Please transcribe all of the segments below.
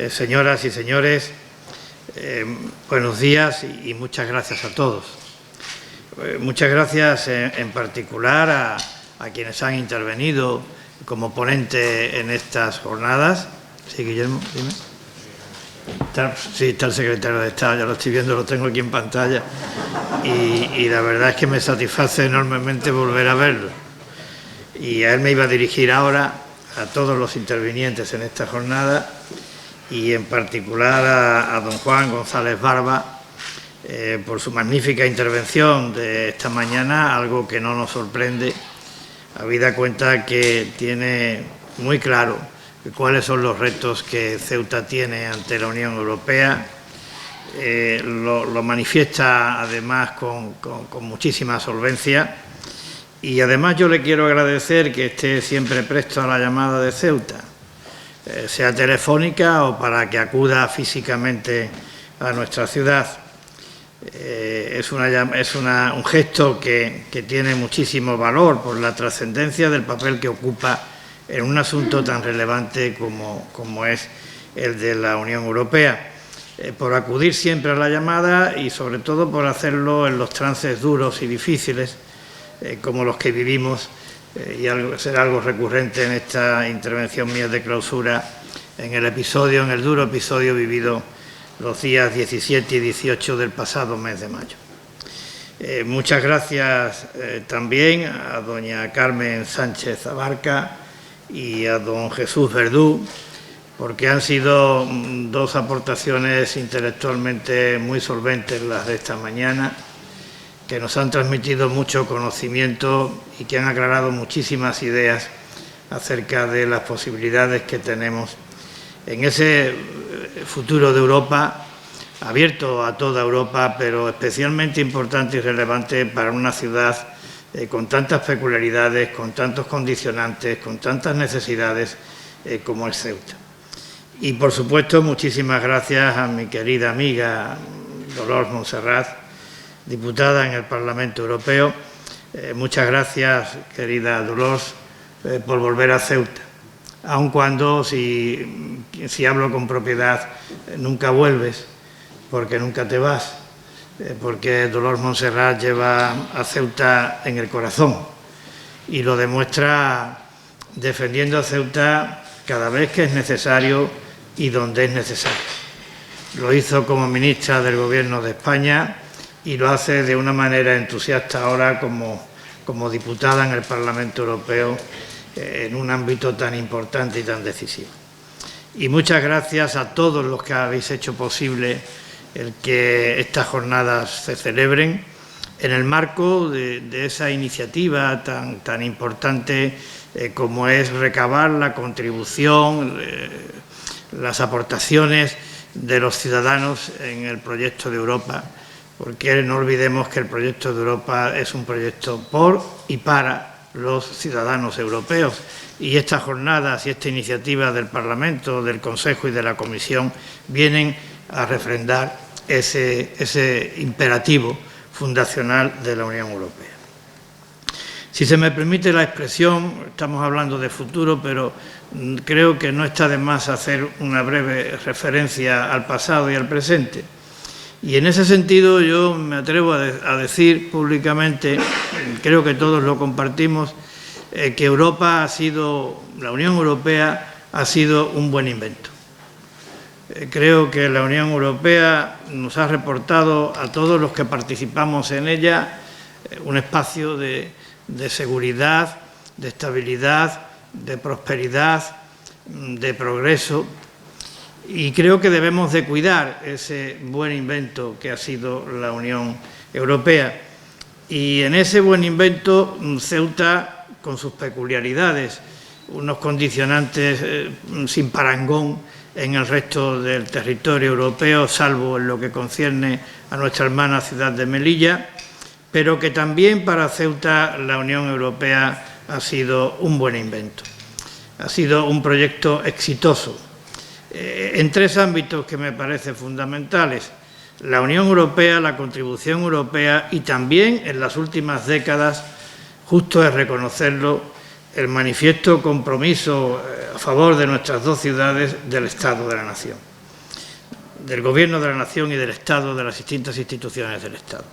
Señoras y señores, buenos días y muchas gracias a todos. Muchas gracias en particular a quienes han intervenido como ponente en estas jornadas. Sí, Guillermo, dime. Sí, está el secretario de Estado, ya lo estoy viendo, lo tengo aquí en pantalla. Y la verdad es que me satisface enormemente volver a verlo. Y a él me iba a dirigir ahora, a todos los intervinientes en esta jornada, y en particular a don Juan González Barba, por su magnífica intervención de esta mañana, algo que no nos sorprende, habida cuenta que tiene muy claro cuáles son los retos que Ceuta tiene ante la Unión Europea. Lo manifiesta además con muchísima solvencia, y además yo le quiero agradecer que esté siempre presto a la llamada de Ceuta, sea telefónica o para que acuda físicamente a nuestra ciudad. Es un gesto que tiene muchísimo valor por la trascendencia del papel que ocupa en un asunto tan relevante como es el de la Unión Europea, por acudir siempre a la llamada y sobre todo por hacerlo en los trances duros y difíciles como los que vivimos, y será algo recurrente en esta intervención mía de clausura, en el duro episodio vivido los días 17 y 18 del pasado mes de mayo. Muchas gracias también a doña Carmen Sánchez Abarca y a don Jesús Verdú, porque han sido dos aportaciones intelectualmente muy solventes las de esta mañana, que nos han transmitido mucho conocimiento y que han aclarado muchísimas ideas acerca de las posibilidades que tenemos en ese futuro de Europa, abierto a toda Europa, pero especialmente importante y relevante para una ciudad con tantas peculiaridades, con tantos condicionantes, con tantas necesidades como es Ceuta. Y, por supuesto, muchísimas gracias a mi querida amiga Dolors Montserrat, diputada en el Parlamento Europeo. Muchas gracias, querida Dolors, por volver a Ceuta, aun cuando, si hablo con propiedad, nunca vuelves, porque nunca te vas, porque Dolors Montserrat lleva a Ceuta en el corazón y lo demuestra defendiendo a Ceuta cada vez que es necesario y donde es necesario. Lo hizo como ministra del Gobierno de España y lo hace de una manera entusiasta ahora como diputada en el Parlamento Europeo, en un ámbito tan importante y tan decisivo. Y muchas gracias a todos los que habéis hecho posible el que estas jornadas se celebren en el marco de esa iniciativa tan importante como es recabar la contribución, las aportaciones de los ciudadanos en el proyecto de Europa, porque no olvidemos que el proyecto de Europa es un proyecto por y para los ciudadanos europeos, y estas jornadas y esta iniciativa del Parlamento, del Consejo y de la Comisión vienen a refrendar ese imperativo fundacional de la Unión Europea. Si se me permite la expresión, estamos hablando de futuro, pero creo que no está de más hacer una breve referencia al pasado y al presente. Y en ese sentido yo me atrevo a decir públicamente, creo que todos lo compartimos, que la Unión Europea ha sido un buen invento. Creo que la Unión Europea nos ha reportado a todos los que participamos en ella un espacio de seguridad, de estabilidad, de prosperidad, de progreso. Y creo que debemos de cuidar ese buen invento que ha sido la Unión Europea. Y en ese buen invento, Ceuta, con sus peculiaridades, unos condicionantes sin parangón en el resto del territorio europeo, salvo en lo que concierne a nuestra hermana ciudad de Melilla, pero que también para Ceuta la Unión Europea ha sido un buen invento. Ha sido un proyecto exitoso en tres ámbitos que me parecen fundamentales: la Unión Europea, la contribución europea y también, en las últimas décadas, justo es reconocerlo, el manifiesto compromiso a favor de nuestras dos ciudades del Estado de la Nación. del Gobierno de la Nación y del Estado, de las distintas instituciones del Estado.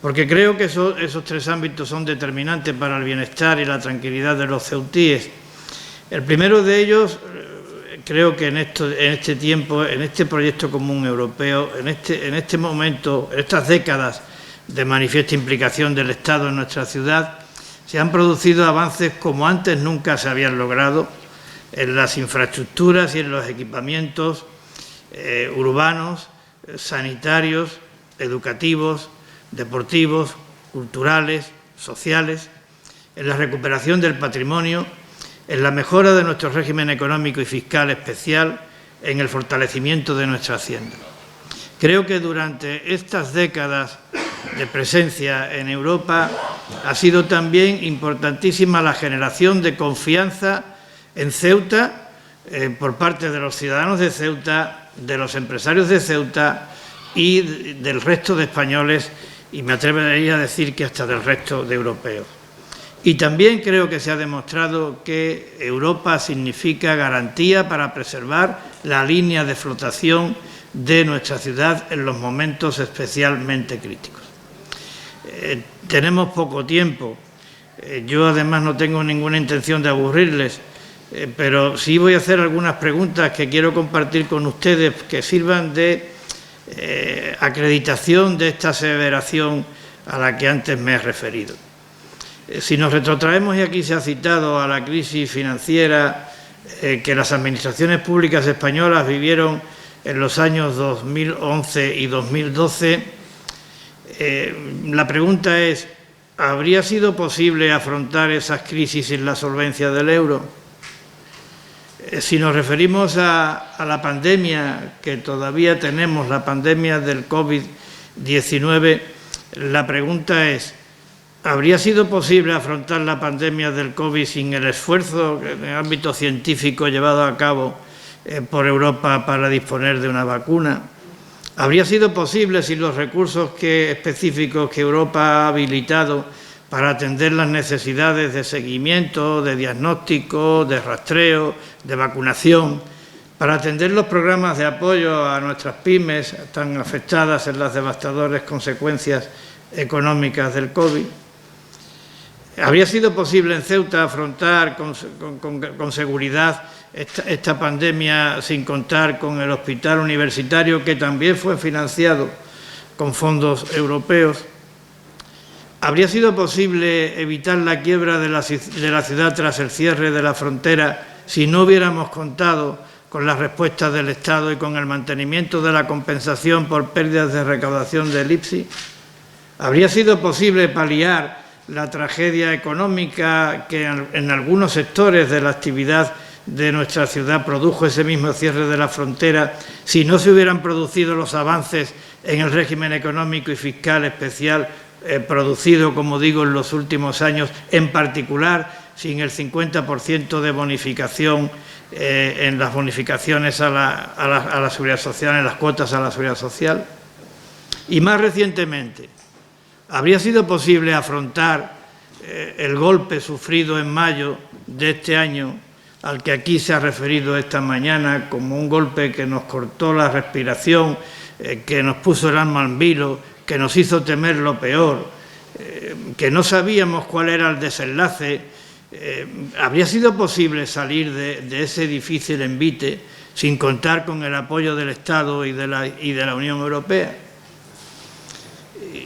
Porque creo que esos tres ámbitos son determinantes para el bienestar y la tranquilidad de los ceutíes. El primero de ellos, creo que en este tiempo, en este proyecto común europeo, en este momento, en estas décadas de manifiesta implicación del Estado en nuestra ciudad, se han producido avances como antes nunca se habían logrado en las infraestructuras y en los equipamientos urbanos, sanitarios, educativos, deportivos, culturales, sociales, en la recuperación del patrimonio, en la mejora de nuestro régimen económico y fiscal especial, en el fortalecimiento de nuestra hacienda. Creo que durante estas décadas de presencia en Europa ha sido también importantísima la generación de confianza en Ceuta por parte de los ciudadanos de Ceuta, de los empresarios de Ceuta y del resto de españoles, y me atrevería a decir que hasta del resto de europeos. Y también creo que se ha demostrado que Europa significa garantía para preservar la línea de flotación de nuestra ciudad en los momentos especialmente críticos. Tenemos poco tiempo. Yo además no tengo ninguna intención de aburrirles, pero sí voy a hacer algunas preguntas que quiero compartir con ustedes que sirvan de acreditación de esta aseveración a la que antes me he referido. Si nos retrotraemos, y aquí se ha citado, a la crisis financiera que las administraciones públicas españolas vivieron en los años 2011 y 2012, la pregunta es, ¿habría sido posible afrontar esas crisis sin la solvencia del euro? Si nos referimos a la pandemia que todavía tenemos, la pandemia del COVID-19, la pregunta es, ¿habría sido posible afrontar la pandemia del COVID sin el esfuerzo en el ámbito científico llevado a cabo por Europa para disponer de una vacuna? ¿Habría sido posible sin los recursos específicos que Europa ha habilitado para atender las necesidades de seguimiento, de diagnóstico, de rastreo, de vacunación, para atender los programas de apoyo a nuestras pymes tan afectadas en las devastadoras consecuencias económicas del COVID? ¿Habría sido posible en Ceuta afrontar con seguridad esta pandemia sin contar con el hospital universitario, que también fue financiado con fondos europeos? ¿Habría sido posible evitar la quiebra de la ciudad tras el cierre de la frontera si no hubiéramos contado con las respuestas del Estado y con el mantenimiento de la compensación por pérdidas de recaudación del IPSI? ¿Habría sido posible paliar la tragedia económica que en algunos sectores de la actividad de nuestra ciudad produjo ese mismo cierre de la frontera si no se hubieran producido los avances en el régimen económico y fiscal especial producido, como digo, en los últimos años, en particular sin el 50% de bonificación en las bonificaciones a la seguridad social, en las cuotas a la seguridad social? Y más recientemente, ¿habría sido posible afrontar el golpe sufrido en mayo de este año, al que aquí se ha referido esta mañana como un golpe que nos cortó la respiración, que nos puso el alma en vilo, que nos hizo temer lo peor, que no sabíamos cuál era el desenlace? ¿Habría sido posible salir de ese difícil envite sin contar con el apoyo del Estado y de la Unión Europea?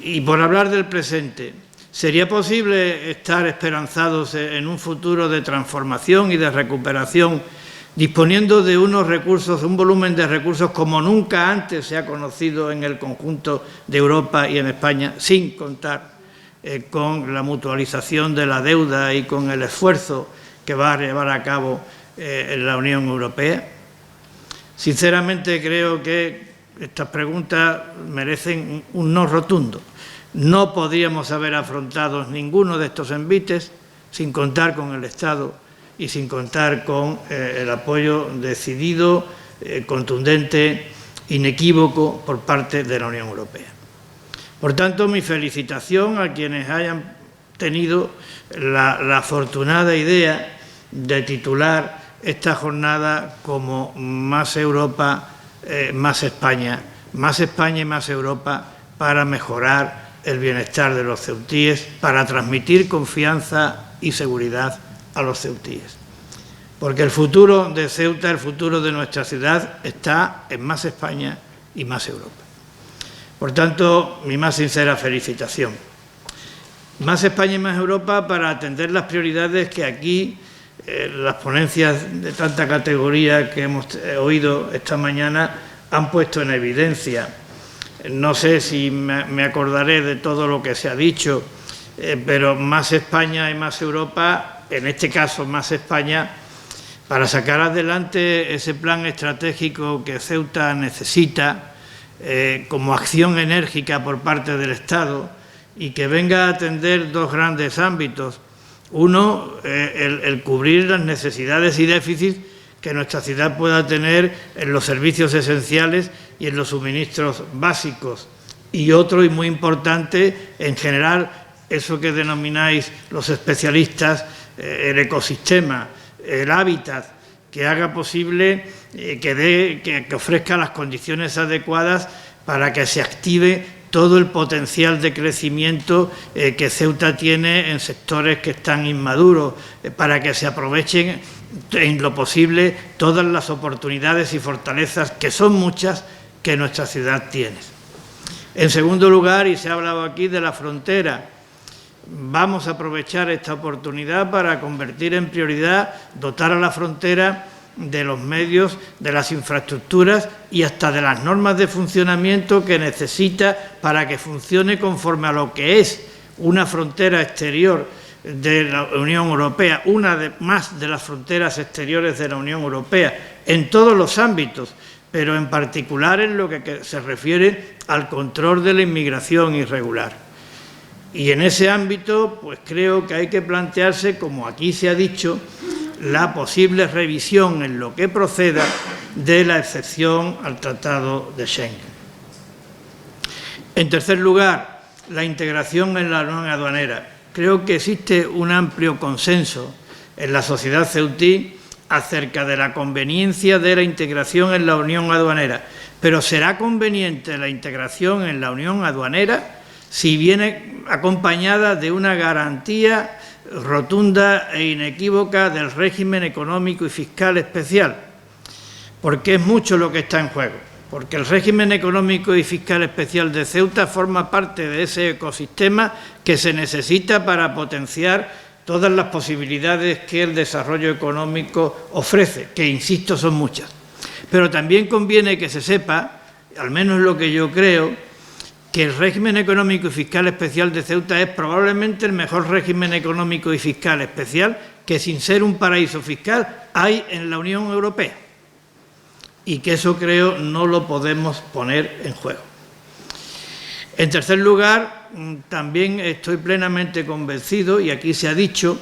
Y por hablar del presente, ¿sería posible estar esperanzados en un futuro de transformación y de recuperación, disponiendo de unos recursos, un volumen de recursos como nunca antes se ha conocido en el conjunto de Europa y en España, sin contar con la mutualización de la deuda y con el esfuerzo que va a llevar a cabo la Unión Europea? Sinceramente creo que estas preguntas merecen un no rotundo. No podríamos haber afrontado ninguno de estos envites sin contar con el Estado y sin contar con el apoyo decidido, contundente, inequívoco por parte de la Unión Europea. Por tanto, mi felicitación a quienes hayan tenido la afortunada idea de titular esta jornada como Más Europa, más España y más Europa para mejorar el bienestar de los ceutíes, para transmitir confianza y seguridad a los ceutíes. Porque el futuro de Ceuta, el futuro de nuestra ciudad, está en más España y más Europa. Por tanto, mi más sincera felicitación. Más España y más Europa para atender las prioridades que aquí las ponencias de tanta categoría que hemos oído esta mañana han puesto en evidencia. No sé si me acordaré de todo lo que se ha dicho, pero más España y más Europa, en este caso más España, para sacar adelante ese plan estratégico que Ceuta necesita como acción enérgica por parte del Estado y que venga a atender dos grandes ámbitos. Uno, el cubrir las necesidades y déficits que nuestra ciudad pueda tener en los servicios esenciales y en los suministros básicos. Y otro, y muy importante, en generar eso que denomináis los especialistas, el ecosistema, el hábitat, que haga posible, que ofrezca las condiciones adecuadas para que se active todo el potencial de crecimiento que Ceuta tiene en sectores que están inmaduros, para que se aprovechen en lo posible todas las oportunidades y fortalezas, que son muchas, que nuestra ciudad tiene. En segundo lugar, y se ha hablado aquí de la frontera, vamos a aprovechar esta oportunidad para convertir en prioridad, dotar a la frontera de los medios, de las infraestructuras y hasta de las normas de funcionamiento que necesita para que funcione conforme a lo que es una frontera exterior de la Unión Europea, más de las fronteras exteriores de la Unión Europea, en todos los ámbitos, pero en particular en lo que se refiere al control de la inmigración irregular. Y en ese ámbito, pues creo que hay que plantearse, como aquí se ha dicho, la posible revisión en lo que proceda de la excepción al Tratado de Schengen. En tercer lugar, la integración en la unión aduanera. Creo que existe un amplio consenso en la sociedad ceutí acerca de la conveniencia de la integración en la unión aduanera, pero ¿será conveniente la integración en la unión aduanera si viene acompañada de una garantía rotunda e inequívoca del régimen económico y fiscal especial? Porque es mucho lo que está en juego, porque el régimen económico y fiscal especial de Ceuta forma parte de ese ecosistema que se necesita para potenciar todas las posibilidades que el desarrollo económico ofrece, que, insisto, son muchas. Pero también conviene que se sepa, al menos lo que yo creo, que el régimen económico y fiscal especial de Ceuta es probablemente el mejor régimen económico y fiscal especial que, sin ser un paraíso fiscal, hay en la Unión Europea. Y que eso, creo, no lo podemos poner en juego. En tercer lugar, también estoy plenamente convencido, y aquí se ha dicho,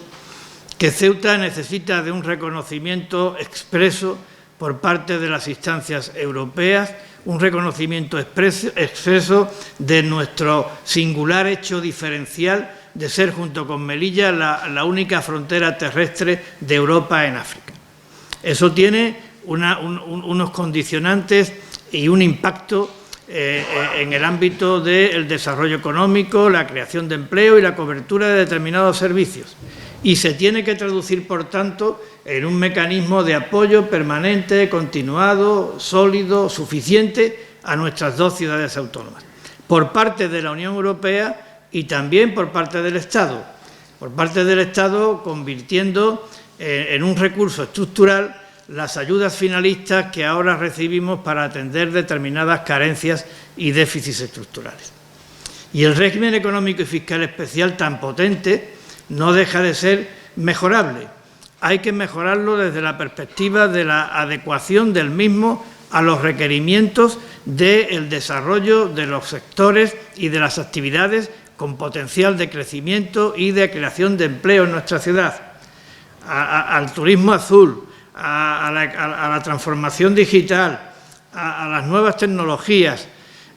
que Ceuta necesita de un reconocimiento expreso por parte de las instancias europeas, un reconocimiento expreso de nuestro singular hecho diferencial de ser, junto con Melilla, la única frontera terrestre de Europa en África. Eso tiene unos condicionantes y un impacto en el ámbito del desarrollo económico, la creación de empleo y la cobertura de determinados servicios. Y se tiene que traducir, por tanto, en un mecanismo de apoyo permanente, continuado, sólido, suficiente a nuestras dos ciudades autónomas, por parte de la Unión Europea y también por parte del Estado. Por parte del Estado, convirtiendo en un recurso estructural las ayudas finalistas que ahora recibimos para atender determinadas carencias y déficits estructurales. Y el régimen económico y fiscal especial, tan potente, no deja de ser mejorable. Hay que mejorarlo desde la perspectiva de la adecuación del mismo a los requerimientos del desarrollo de los sectores y de las actividades con potencial de crecimiento y de creación de empleo en nuestra ciudad, al turismo azul, a la transformación digital, a las nuevas tecnologías,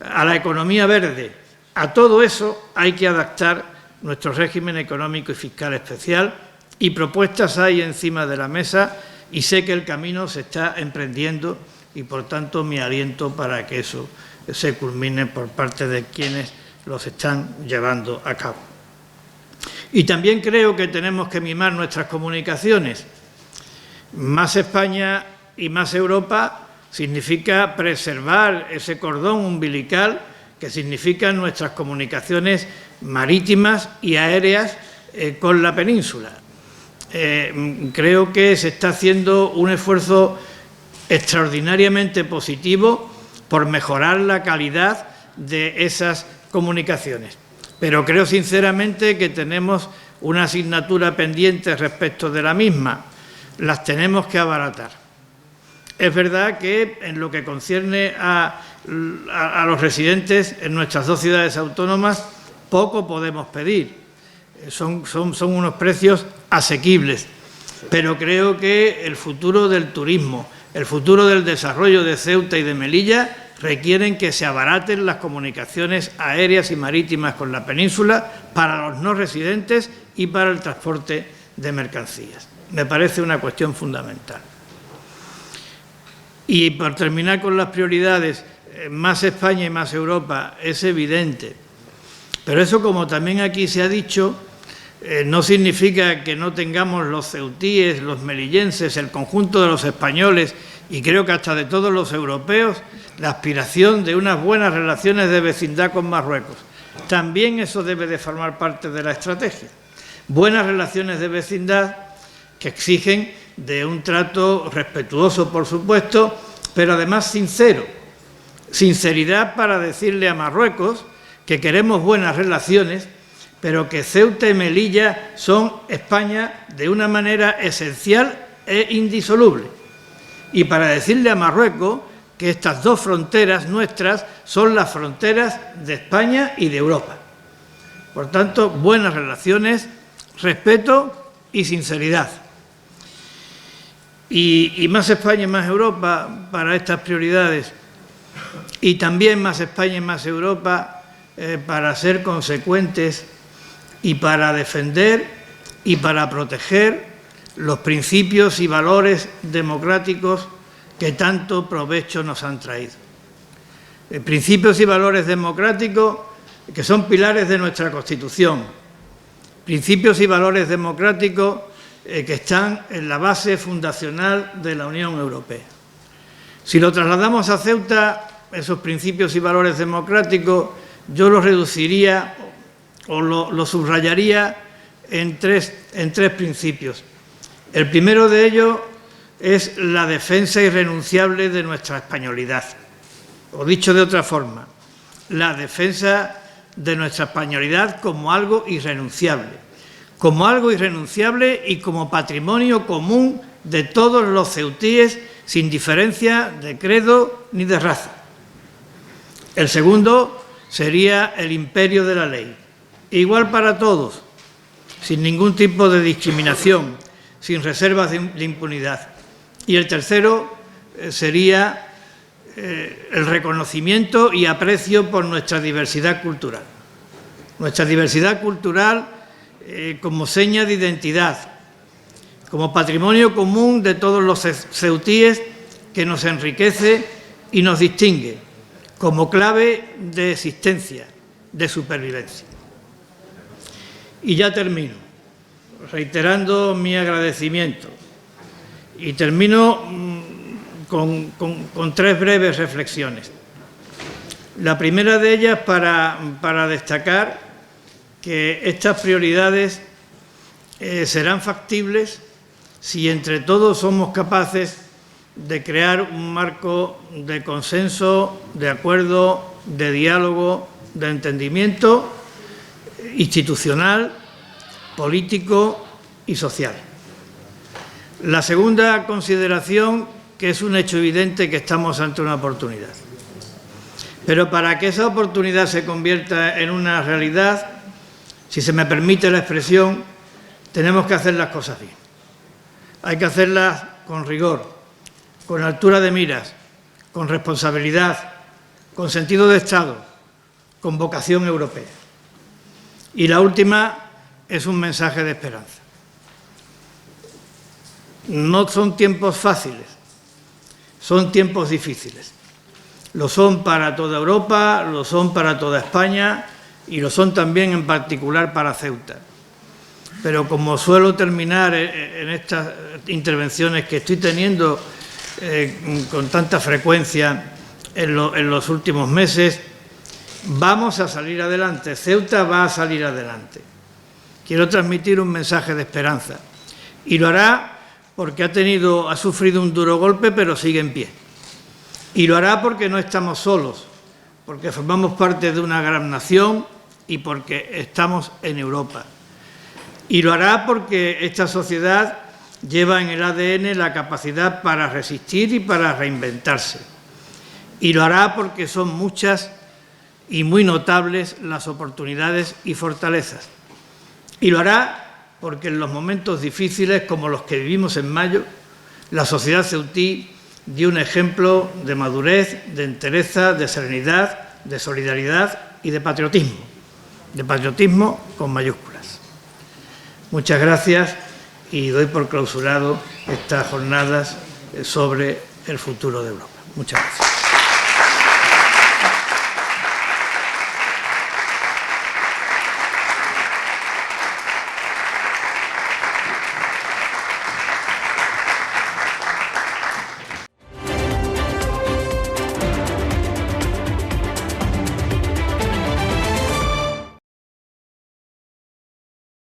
a la economía verde. A todo eso hay que adaptar nuestro régimen económico y fiscal especial, y propuestas hay encima de la mesa, y sé que el camino se está emprendiendo y, por tanto, mi aliento para que eso se culmine por parte de quienes los están llevando a cabo. Y también creo que tenemos que mimar nuestras comunicaciones. Más España y más Europa significa preservar ese cordón umbilical que significan nuestras comunicaciones marítimas y aéreas con la península. Creo que se está haciendo un esfuerzo extraordinariamente positivo por mejorar la calidad de esas comunicaciones. Pero creo sinceramente que tenemos una asignatura pendiente respecto de la misma. Las tenemos que abaratar. Es verdad que en lo que concierne a los residentes en nuestras dos ciudades autónomas, poco podemos pedir. Son unos precios asequibles. Pero creo que el futuro del turismo, el futuro del desarrollo de Ceuta y de Melilla requieren que se abaraten las comunicaciones aéreas y marítimas con la península para los no residentes y para el transporte de mercancías. Me parece una cuestión fundamental. Y por terminar con las prioridades, más España y más Europa es evidente. Pero eso, como también aquí se ha dicho, no significa que no tengamos los ceutíes, los melillenses, el conjunto de los españoles y creo que hasta de todos los europeos, la aspiración de unas buenas relaciones de vecindad con Marruecos. También eso debe de formar parte de la estrategia. Buenas relaciones de vecindad que exigen de un trato respetuoso, por supuesto, pero además sincero. Sinceridad para decirle a Marruecos que queremos buenas relaciones, pero que Ceuta y Melilla son España de una manera esencial e indisoluble. Y para decirle a Marruecos que estas dos fronteras nuestras son las fronteras de España y de Europa. Por tanto, buenas relaciones, respeto y sinceridad. Y más España y más Europa para estas prioridades. Y también más España y más Europa para ser consecuentes y para defender y para proteger los principios y valores democráticos que tanto provecho nos han traído. Principios y valores democráticos que son pilares de nuestra Constitución. Principios y valores democráticos que están en la base fundacional de la Unión Europea. Si lo trasladamos a Ceuta, esos principios y valores democráticos, yo los reduciría o lo subrayaría en tres principios. El primero de ellos es la defensa irrenunciable de nuestra españolidad. O dicho de otra forma, la defensa de nuestra españolidad como algo irrenunciable. Como algo irrenunciable y como patrimonio común de todos los ceutíes, sin diferencia de credo ni de raza. El segundo sería el imperio de la ley. Igual para todos, sin ningún tipo de discriminación, sin reservas de impunidad. Y el tercero sería el reconocimiento y aprecio por nuestra diversidad cultural. Nuestra diversidad cultural como seña de identidad, como patrimonio común de todos los ceutíes que nos enriquece y nos distingue, como clave de existencia, de supervivencia. Y ya termino, reiterando mi agradecimiento. Y termino con tres breves reflexiones. La primera de ellas para destacar que estas prioridades serán factibles si entre todos somos capaces de crear un marco de consenso, de acuerdo, de diálogo, de entendimiento institucional, político y social. La segunda consideración, que es un hecho evidente que estamos ante una oportunidad. Pero para que esa oportunidad se convierta en una realidad, si se me permite la expresión, tenemos que hacer las cosas bien. Hay que hacerlas con rigor, con altura de miras, con responsabilidad, con sentido de Estado, con vocación europea. Y la última es un mensaje de esperanza. No son tiempos fáciles. Son tiempos difíciles. Lo son para toda Europa, lo son para toda España y lo son también en particular para Ceuta. Pero como suelo terminar en estas intervenciones que estoy teniendo con tanta frecuencia en los últimos meses, vamos a salir adelante. Ceuta va a salir adelante. Quiero transmitir un mensaje de esperanza y lo hará porque ha sufrido un duro golpe, pero sigue en pie. Y lo hará porque no estamos solos, porque formamos parte de una gran nación y porque estamos en Europa. Y lo hará porque esta sociedad lleva en el ADN la capacidad para resistir y para reinventarse. Y lo hará porque son muchas y muy notables las oportunidades y fortalezas. Y lo hará porque en los momentos difíciles, como los que vivimos en mayo, la sociedad ceutí dio un ejemplo de madurez, de entereza, de serenidad, de solidaridad y de patriotismo con mayúsculas. Muchas gracias y doy por clausurado estas jornadas sobre el futuro de Europa. Muchas gracias.